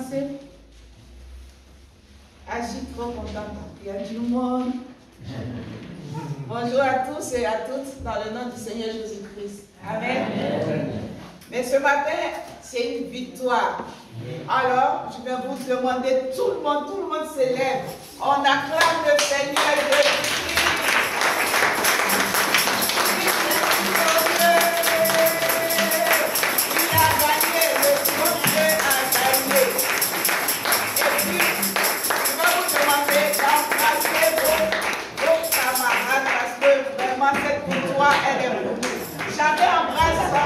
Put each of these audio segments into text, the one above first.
commencer. Ah, je suis trop contente. Il y a du monde. Bonjour à tous et à toutes dans le nom du Seigneur Jésus-Christ. Amen. Mais ce matin, c'est une victoire. Alors, je vais vous demander, tout le monde se lève. On acclame le Seigneur Jésus-Christ. Il a gagné, le bon Dieu a gagné. Et puis, je vais vous demander d'embrasser vos camarades parce que vraiment cette victoire, elle est pour nous. Chacun embrasse ça.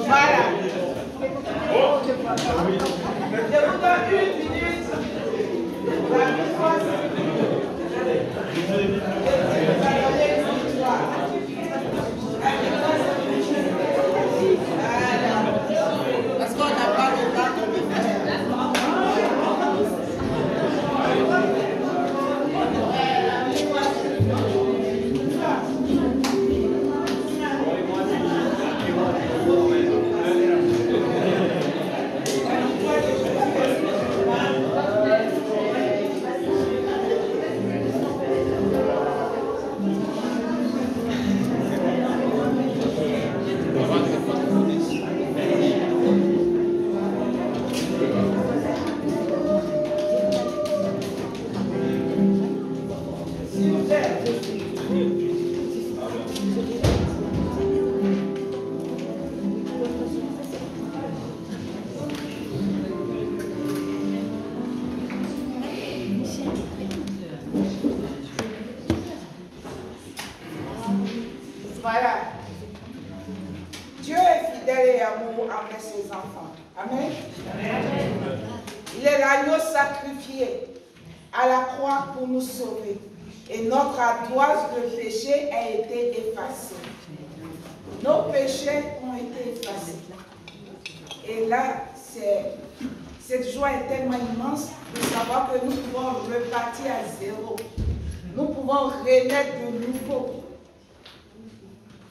Voilà. Je vous donne une minute. La victoire. Parce qu'on n'a pas le temps de le faire. Voilà. Dieu est fidèle et amour envers ses enfants. Amen. Amen. Il est l'agneau sacrifié à la croix pour nous sauver. Et notre ardoise de péché a été effacée. Nos péchés ont été effacés. Et là, cette joie est tellement immense de savoir que nous pouvons repartir à zéro. Nous pouvons renaître de nouveau.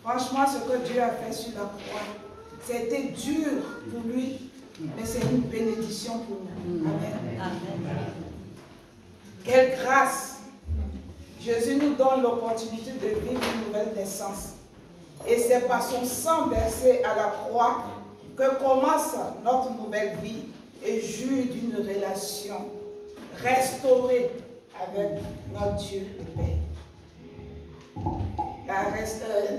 Franchement, ce que Dieu a fait sur la croix, c'était dur pour lui, mais c'est une bénédiction pour nous. Amen. Amen. Quelle grâce! Jésus nous donne l'opportunité de vivre une nouvelle naissance. Et c'est par son sang versé à la croix que commence notre nouvelle vie et jouit d'une relation restaurée avec notre Dieu le Père.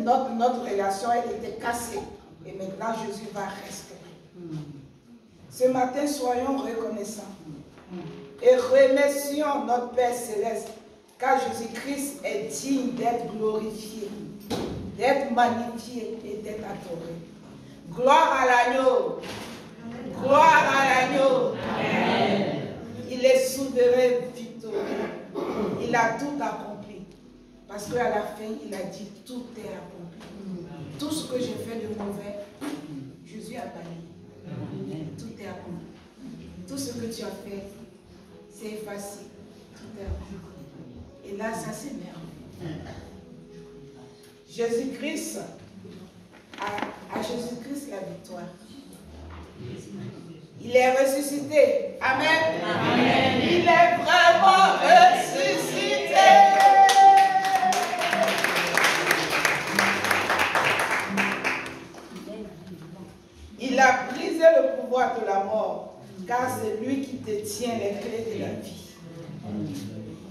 Notre relation elle était cassée et maintenant Jésus va restaurer. Ce matin, soyons reconnaissants et remercions notre Père Céleste car Jésus-Christ est digne d'être glorifié, d'être magnifié et d'être adoré. Gloire à l'agneau. Gloire à l'agneau. Il est souverain, victorieux. Il a tout accompli. Parce qu'à la fin, il a dit, tout est accompli. Tout ce que j'ai fait de mauvais, Jésus a balayé. Tout est accompli. Tout ce que tu as fait, c'est effacé. Tout est accompli. Et là, ça c'est merveilleux. Jésus-Christ, à Jésus-Christ la victoire. Il est ressuscité. Amen. Amen. Il est vraiment ressuscité. Il a brisé le pouvoir de la mort, car c'est lui qui détient les clés de la vie.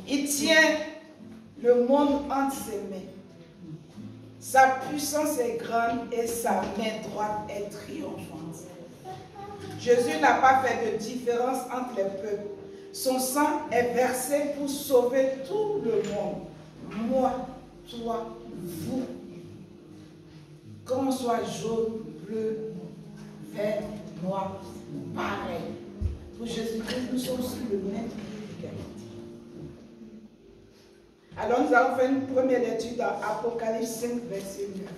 Il tient le monde entre ses mains. Sa puissance est grande et sa main droite est triomphante. Jésus n'a pas fait de différence entre les peuples. Son sang est versé pour sauver tout le monde. Moi, toi, vous. Qu'on soit jaune, bleu, vert, noir, pareil. Pour Jésus-Christ, nous sommes sur le même pied d'égalité. Alors nous allons faire une première lecture dans Apocalypse 5, verset 9.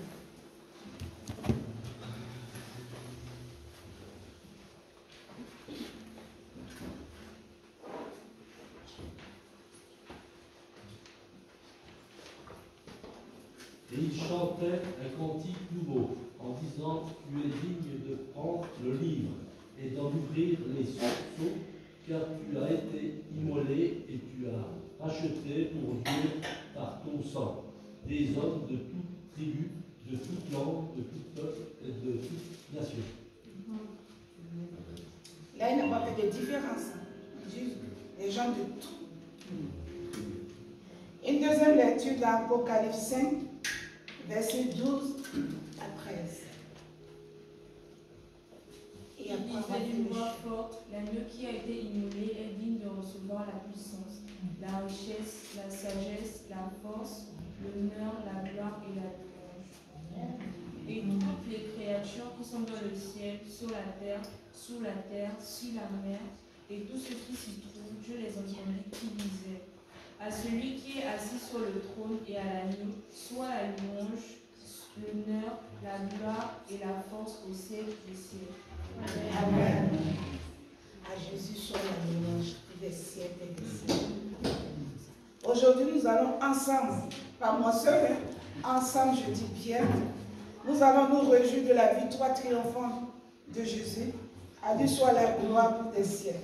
Et il chantait un cantique nouveau, en disant, tu es digne de prendre le livre et d'en d'ouvrir les sourceaux, car tu as été immolé et tu as racheté pour Dieu par ton sang des hommes de toute tribu, de toute langue, de tout peuple et de toute nation. Là, il n'a pas fait de différence. Juste les gens de tout. Une deuxième lecture d'Apocalypse 5, versets 12 à 13. Il disait d'une voix forte, l'agneau qui a été immolé est digne de recevoir la puissance, la richesse, la sagesse, la force, l'honneur, la gloire et la louange. Et toutes les créatures qui sont dans le ciel, sur la terre, sous la terre, sur la mer, et tout ce qui s'y trouve, je les entendis qui disaient: à celui qui est assis sur le trône et à l'agneau, soit la louange, l'honneur, la gloire et la force au siècle des siècles. Amen. À Jésus soit la louange des siècles et des siècles. Aujourd'hui, nous allons ensemble, pas moi seul, ensemble, je dis bien, nous allons nous réjouir de la victoire triomphante de Jésus. À Dieu soit la gloire pour des siècles.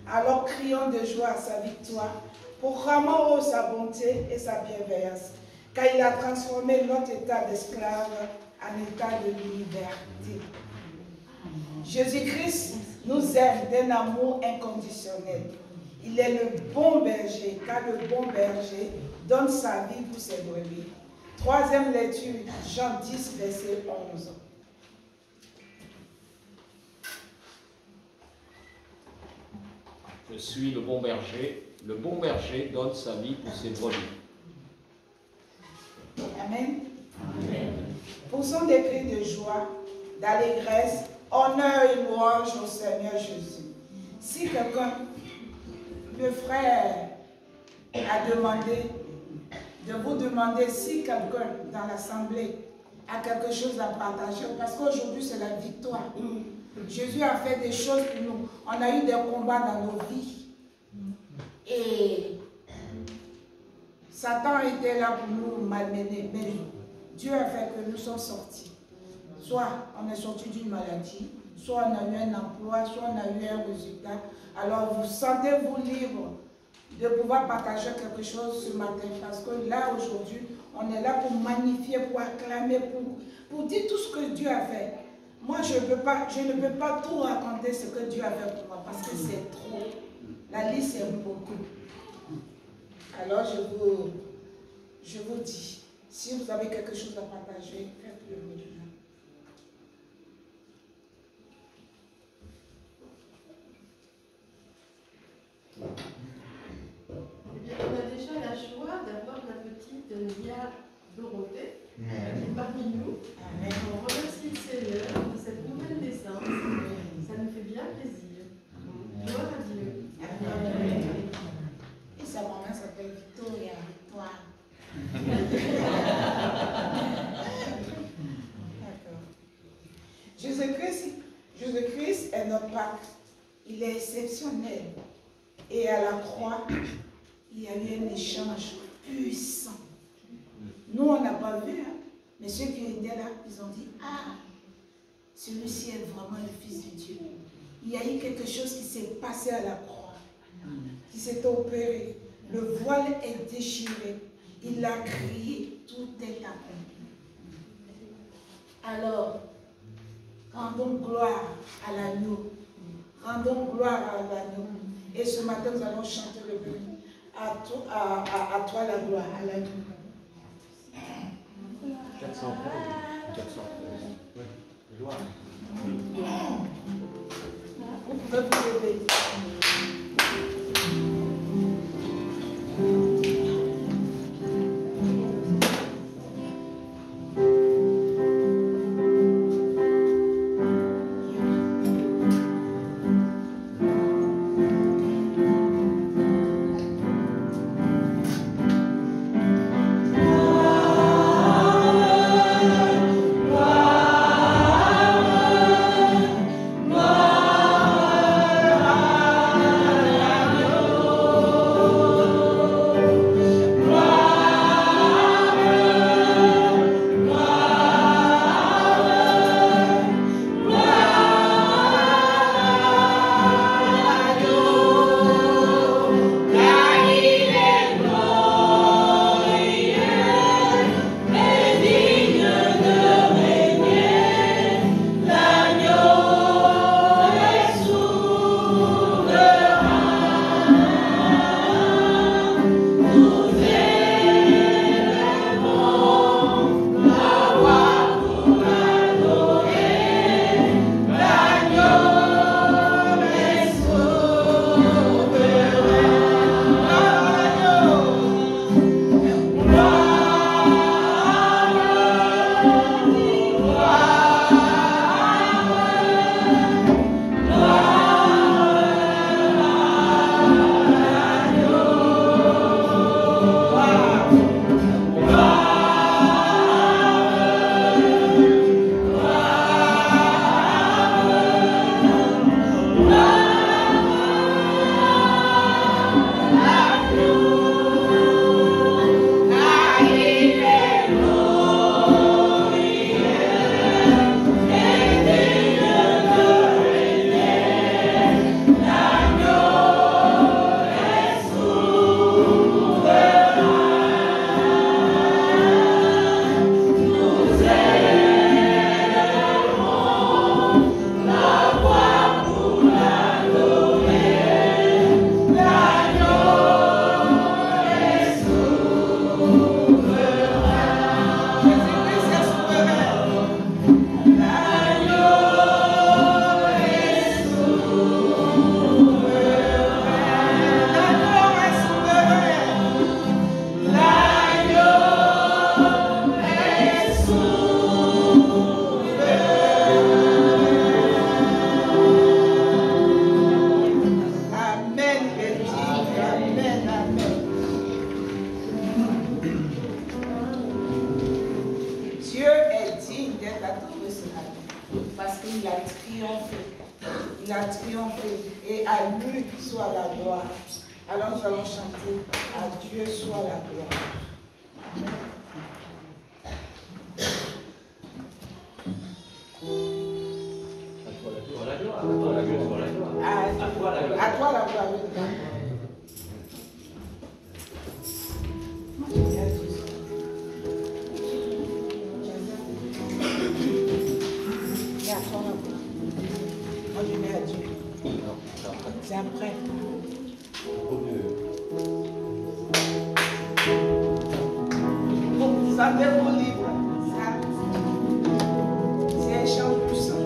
Alors crions de joie à sa victoire, proclamons haut sa bonté et sa bienveillance, car il a transformé notre état d'esclave en état de liberté. Jésus-Christ nous aime d'un amour inconditionnel. Il est le bon berger, car le bon berger donne sa vie pour ses brebis. Troisième lecture, Jean 10, verset 11. Je suis le bon berger donne sa vie pour ses brebis. Amen. Amen. Poussons des cris de joie, d'allégresse, honneur et louange au Seigneur Jésus. Si quelqu'un, le frère, a demandé, de vous demander si quelqu'un dans l'assemblée a quelque chose à partager, parce qu'aujourd'hui c'est la victoire. Jésus a fait des choses pour nous. On a eu des combats dans nos vies. Et Satan était là pour nous malmener. Mais Dieu a fait que nous sommes sortis. Soit on est sorti d'une maladie, soit on a eu un emploi, soit on a eu un résultat. Alors vous sentez-vous libre de pouvoir partager quelque chose ce matin. Parce que là, aujourd'hui, on est là pour magnifier, pour acclamer, pour dire tout ce que Dieu a fait. Moi, je ne peux pas tout raconter ce que Dieu a fait pour moi, parce que c'est trop. La liste est beaucoup. Alors, je vous dis, si vous avez quelque chose à partager, faites-le maintenant. Eh bien, on a déjà la joie d'avoir la petite Nia Dorothée qui est parmi nous. Amen. On remercie le Seigneur de cette nouvelle naissance. Ça nous fait bien plaisir. Gloire à Dieu. Amen. Et sa maman s'appelle Victoria. Victoire. D'accord. Jésus-Christ est notre Pâque. Il est exceptionnel. Et à la croix, il y a eu un échange puissant. Nous, on n'a pas vu, hein, mais ceux qui étaient là, ils ont dit: ah, celui-ci est vraiment le Fils de Dieu. Il y a eu quelque chose qui s'est passé à la croix, qui s'est opéré. Le voile est déchiré. Il a crié: tout est accompli. Alors, rendons gloire à l'agneau. Rendons gloire à l'agneau. Et ce matin, nous allons chanter le béni. À toi la gloire, à l'agneau. 413. Oui, gloire. Vous pouvez vous lever. triomphé. Il a triomphé. Et à lui soit la gloire. Alors nous allons chanter à Dieu soit la gloire. Amen. À toi la gloire. Moi je mets à Dieu. C'est après. Sentez vos livres. C'est un chant puissant.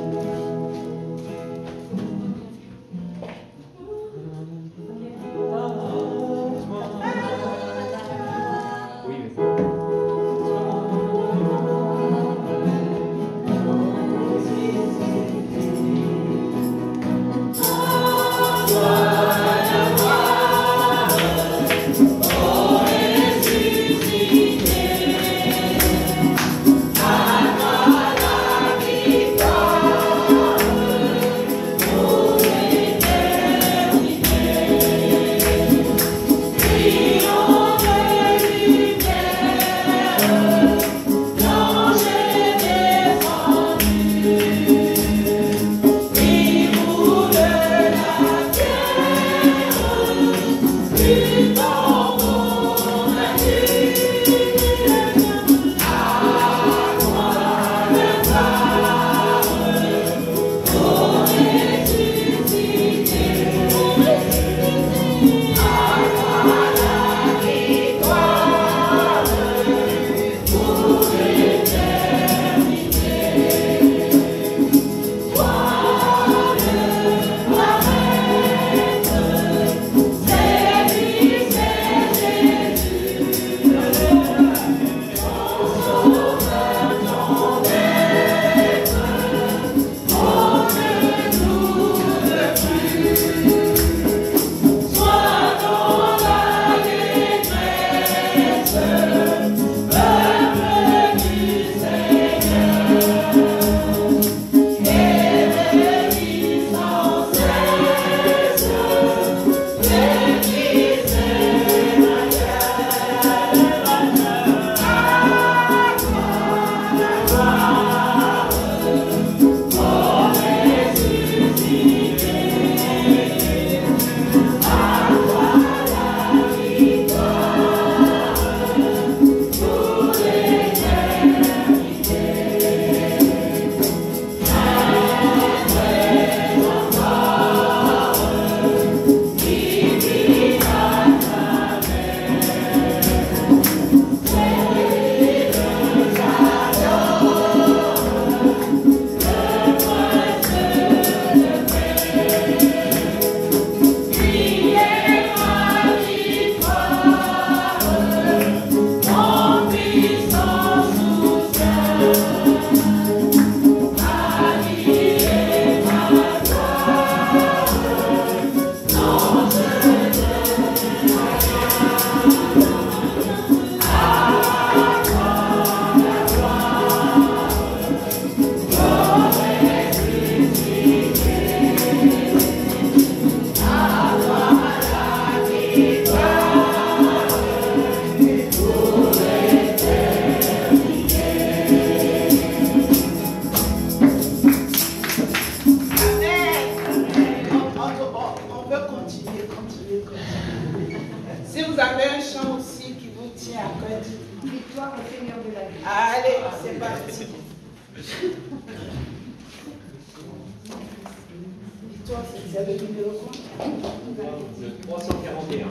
Allez, c'est parti. Victoire, c'est le numéro quoi? Le 341.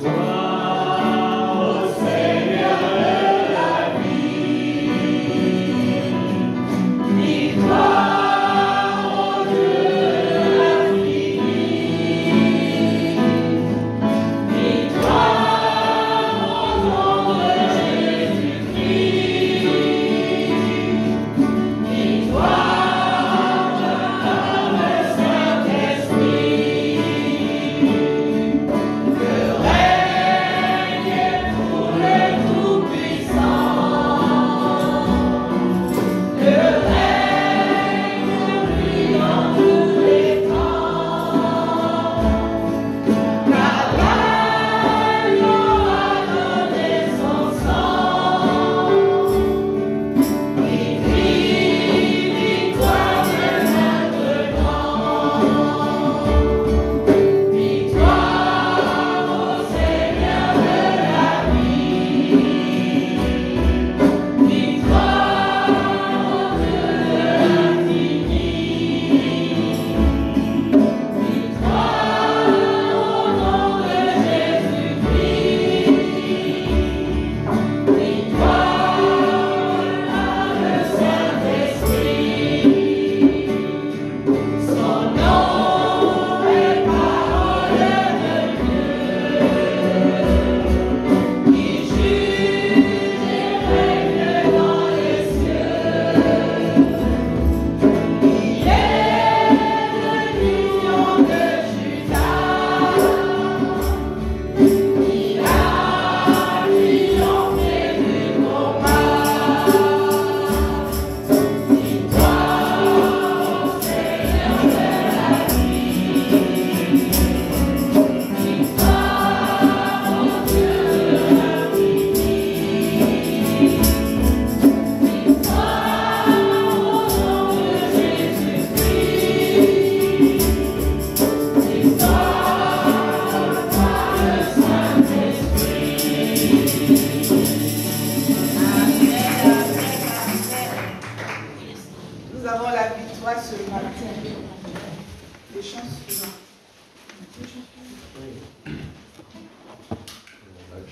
Toi, ô Seigneur, la vie.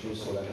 Dieu sur la terre.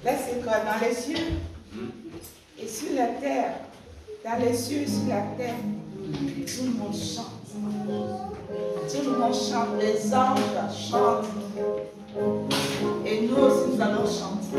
Là, c'est quoi? Dans les cieux et sur la terre. Dans les cieux et sur la terre. Tout le monde chante. Tout le monde chante. Les anges chantent. Et nous aussi, nous allons chanter.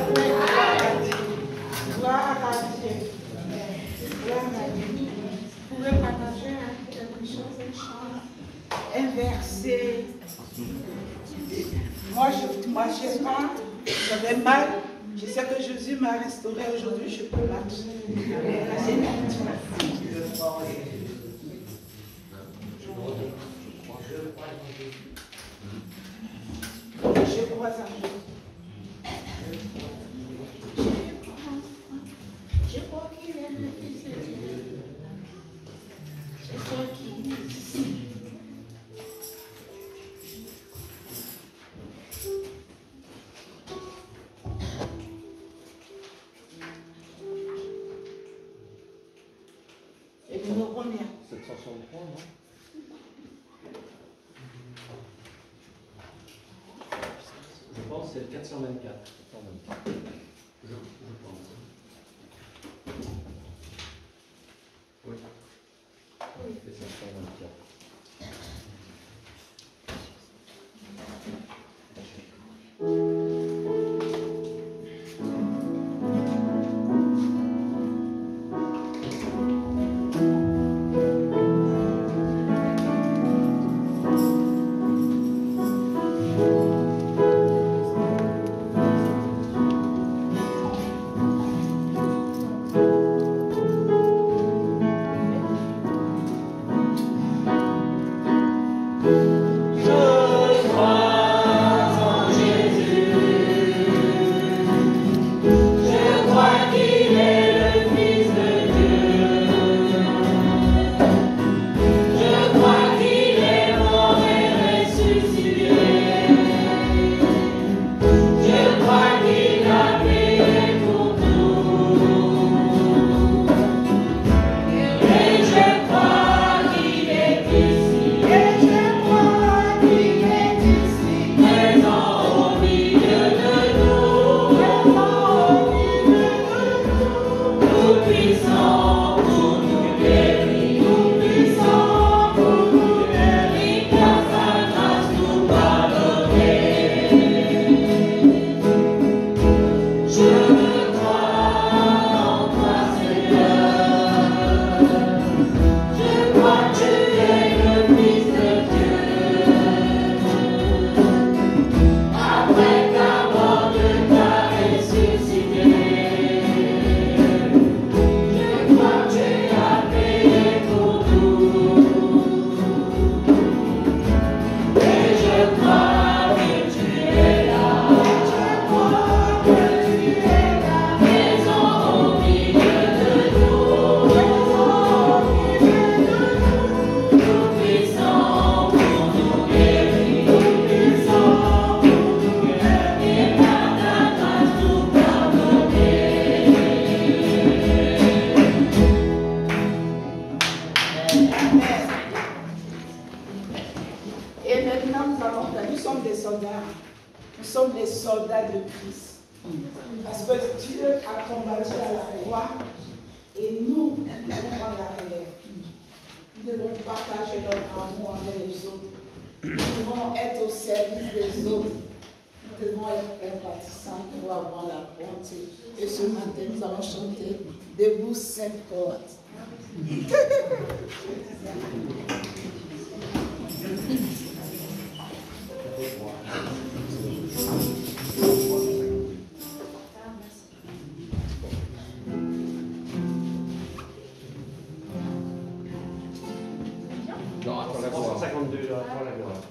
Gloire à Dieu. Gloire à Dieu. Vous pouvez partager quelque chose, un verset. Moi, j'ai pas, j'avais mal. Je sais que Jésus m'a restauré aujourd'hui, je peux marcher. Je crois en Dieu. Je crois qu'il est le Fils de Dieu. Je crois qu'il est ici. Et numéro combien? 763, non? Je pense que c'est le 424. Je pense. Oui. C'est 724. Et maintenant, nous sommes des soldats. Nous sommes des soldats de Christ. Parce que Dieu a combattu à la croix et nous devons prendre la relève. Nous devons partager notre amour avec les autres. Nous devons être au service des autres. Nous devons être compatissants pour avoir la bonté. Et ce matin, nous allons chanter Debout Sainte Côte. Non, attends la gloire. 352, attends la gloire.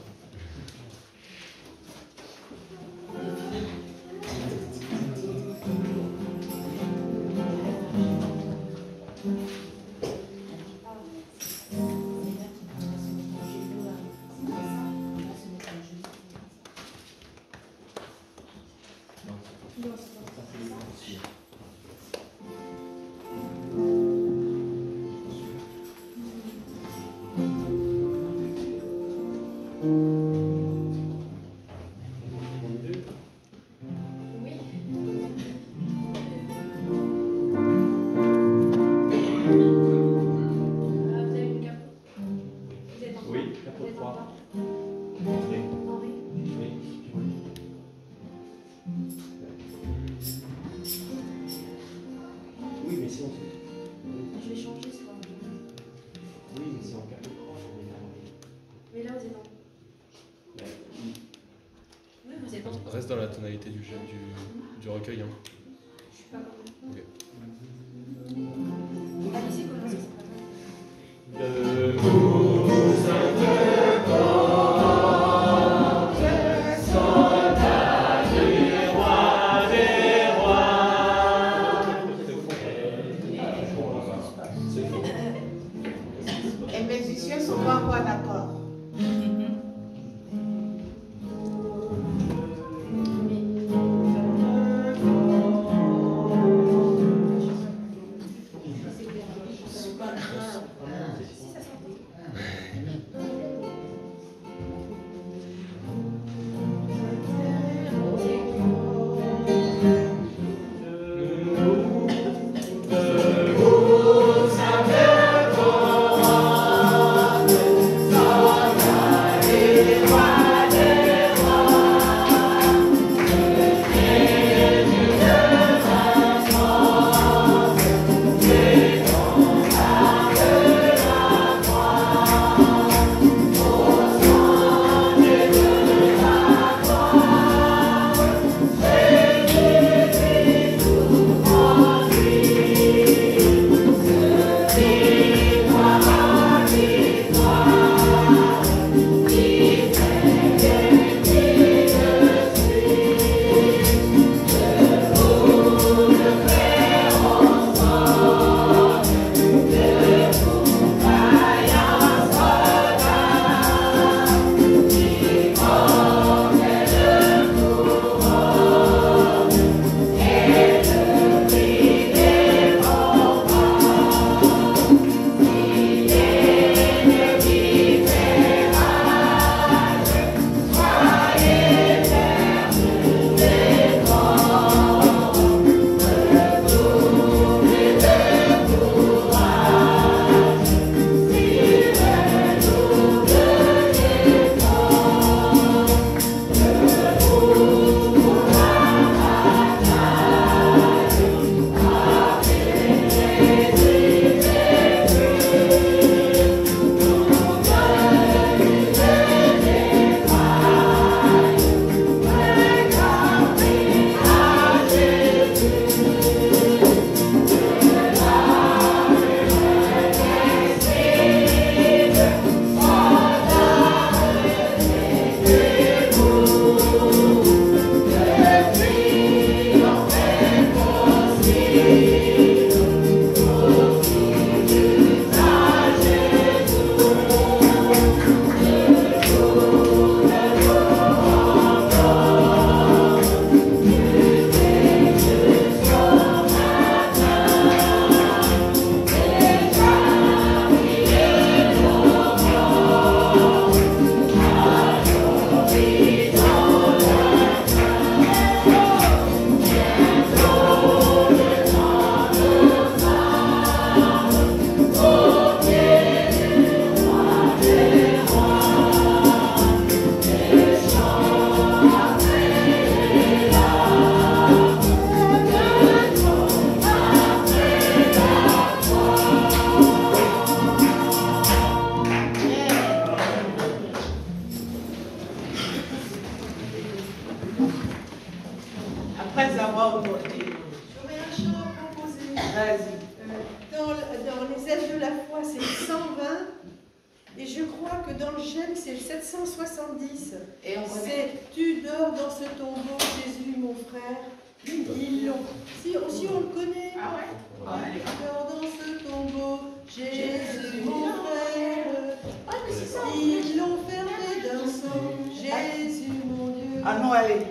mais si on fait. Je vais changer ce soir. Oui, mais c'est en cas de croche, on est fermé. Mais là, c'est non. Oui, vous êtes bon. Reste dans la tonalité du recueil. Hein. Je suis pas comme Ok. Allez-y, commencez. Les musiciens sont pas encore d'accord. Après avoir voté, J'aurais un chant à proposer. vas-y. Dans les ailes de la foi, c'est le 120. Et je crois que dans le GEM, c'est le 770. Et on connaît. C'est « Tu dors dans ce tombeau, Jésus, mon frère ». Ils l'ont. Si on le connaît. Ah ouais? Tu dors dans ce tombeau, Jésus, mon frère. Ils l'ont fermé d'un sang, Jésus, mon Dieu. Ah non, allez.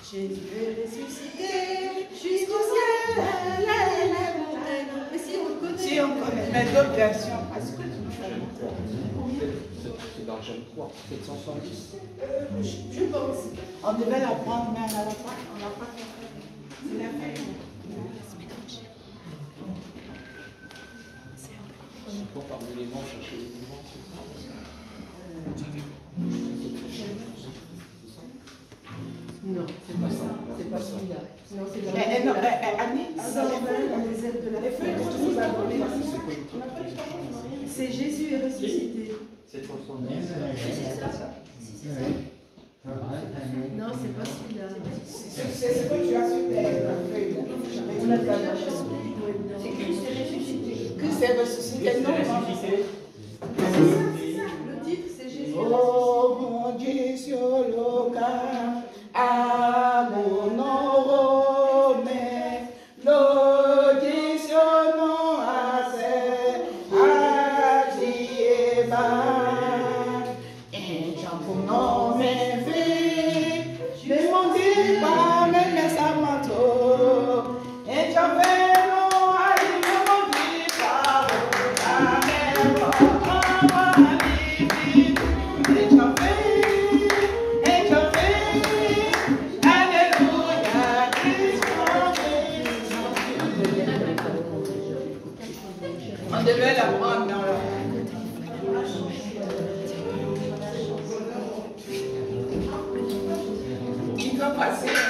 Jésus est ressuscité jusqu'au ciel. Les montagnes. Mais si on le connaît. Si on connaît, mais d'autres versions, parce que tu me fais monter. C'est dans le GEM 3, 770. Je pense. On devait la prendre, mais on n'a pas compris. C'est la fin. Pour parmi les manches, chercher les mouvements. Non, C'est pas ça. c'est pas celui-là. Non, c'est Non, Annie, 120 dans les les ailes de la Les feuilles foi. que tu nous as données là. C'est Jésus est ressuscité. Cette chanson-là. Non, c'est pas celui-là. C'est ce que tu as sur tes feuilles. On a déjà chanté. C'est Christ est ressuscité. Christ est ressuscité. Non, Le titre, c'est Jésus. oh mon Dieu sur le camp, à mon nom, le Dieu sur mon assez, à Dieu et j'en pour non mes vies, mais mon Dieu pas mes samanto, et j'en vais non à mon Dieu pas, à mes on devait la prendre dans le... Il va passer.